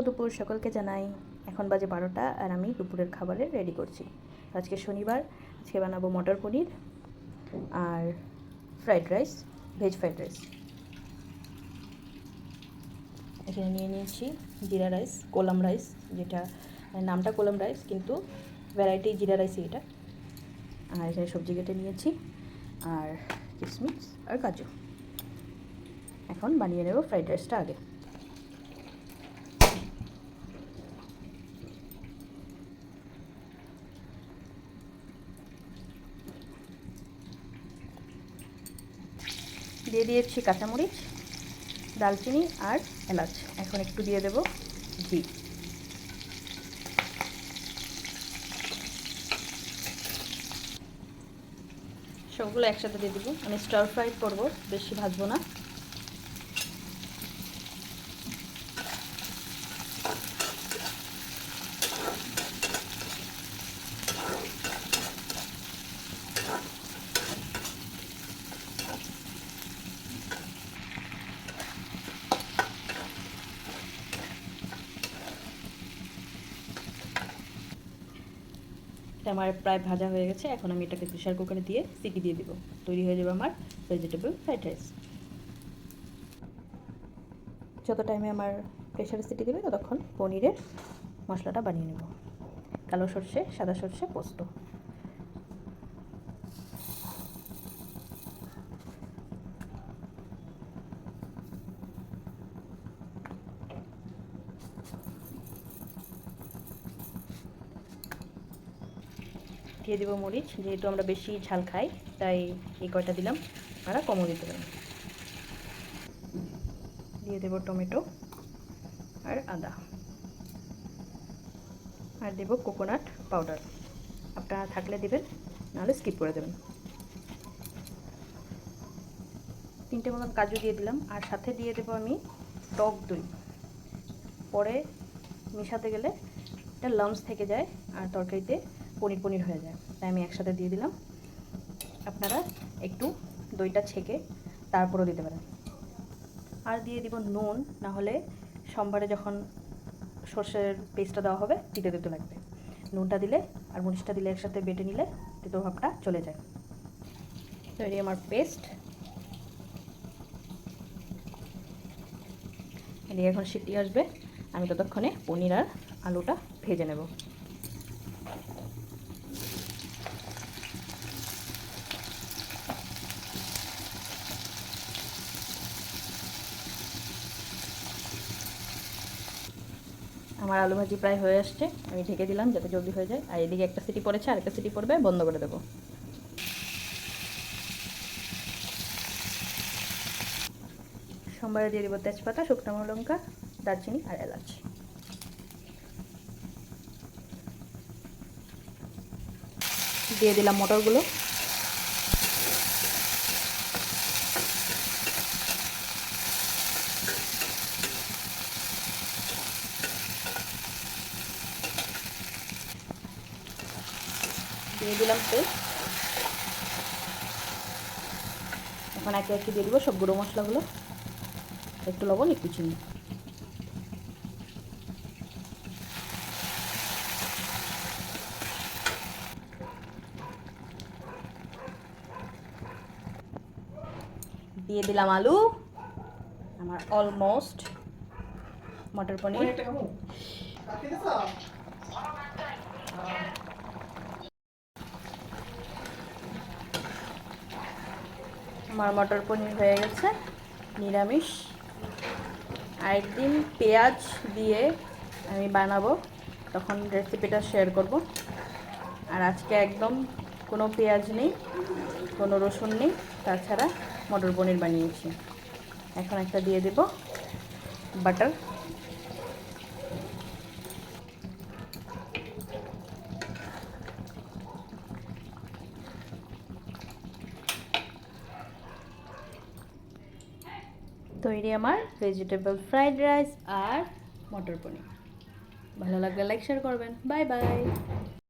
দুপুর সকলকে জানাই। এখন বাজে 12টা আর আমি দুপুরের খাবারের রেডি করছি। আজকে শনিবার, আজকে বানাবো মটর পনির আর fried rice, veg fried rice. এখানে নিয়ে নিয়েছি জিরা রাইস, কোলাম রাইস, যেটা নামটা কোলাম রাইস কিন্তু ভ্যারাইটি জিরা রাইসই এটা। আর এখানে সবজি কেটে নিয়েছি আর কিশমিশ আর কাজু। এখন বানিয়ে নেব ফ্রাইড রাইসটা আগে। দিয়ে দিয়েছি কাঁচামরিচ, দালচিনি আর এলাচ। এখন একটু দিয়ে দেব ঘি। সবগুলো একসাথে দিয়ে দেবো। আমি স্টার ফ্রাই করবো, বেশি ভাজবো না। আমার প্রায় ভাজা হয়ে গেছে। এখন আমি এটাকে প্রেসার কুকারে দিয়ে সিটি দিয়ে দিব। তৈরি হয়ে যাবে আমার ভেজিটেবল ফ্রাইড রাইস। যত টাইমে আমার প্রেসারে সিটি দেবে ততক্ষণ পনিরের মশলাটা বানিয়ে নেব। কালো সর্ষে, সাদা সর্ষে, পোস্ত। দিয়ে দেবো মরিচ, যেহেতু আমরা বেশি ঝাল খাই তাই এই কয়টা দিলাম, আপনারা কমও দিতে পারেন। দিয়ে দেবো টমেটো আর আদা, আর দেব কোকোনাট পাউডার। আপনারা থাকলে দেবেন, নাহলে স্কিপ করে দেবেন। 3টে মতন কাজু দিয়ে দিলাম আর সাথে দিয়ে দেবো আমি টক দই। পরে মেশাতে গেলে এটা লাম্পস থেকে যায় আর তরকারিতে পনির পনির হয়ে যায়, তাই আমি একসাথে দিয়ে দিলাম। আপনারা একটু দইটা ছেঁকে তারপরেও দিতে পারেন। আর দিয়ে দিব নুন, না হলে সোমবারে যখন সর্ষের পেস্টটা দেওয়া হবে তিতে দিতে লাগবে। নুনটা দিলে আর মরিচটা দিলে একসাথে বেটে নিলে তিতো ভাবটা চলে যায়। তৈরি আমার পেস্ট। এদিকে এখন সিটি আসবে, আমি ততক্ষণে পনির আর আলুটা ভেজে নেব। আমার আলু ভাজি প্রায় হয়ে আসছে, আমি ঢেকে দিলাম যাতে জলদি হয়ে যায়। আর এদিকে একটা সিটি পড়েছে, আর একটা সিটি পড়বে, বন্ধ করে দেবো। সোমবারে দিয়ে দেবো তেজপাতা, শুকনো লঙ্কা, দারচিনি আর এলাচ। দিয়ে দিলাম মটরগুলো। দিয়ে দিলাম তেল। এখন একে একে দিয়ে দেবো সব গুঁড়ো মশলাগুলো, একটু লবণ, একটু চিনি। দিয়ে দিলাম আলু। আমার অলমোস্ট মটর পনির। আমার মটর পনির হয়ে গেছে নিরামিষ। আরেকদিন পেঁয়াজ দিয়ে আমি বানাবো, তখন রেসিপিটা শেয়ার করব। আর আজকে একদম কোনো পেঁয়াজ নেই, কোনো রসুন নেই, তাছাড়া মটর পনির বানিয়েছি। এখন একটা দিয়ে দেব বাটার। তৈরি আমার ভেজিটেবল ফ্রাইড রাইস আর মটর পনির। ভালো লাগলে লাইক শেয়ার করবেন। Bye bye.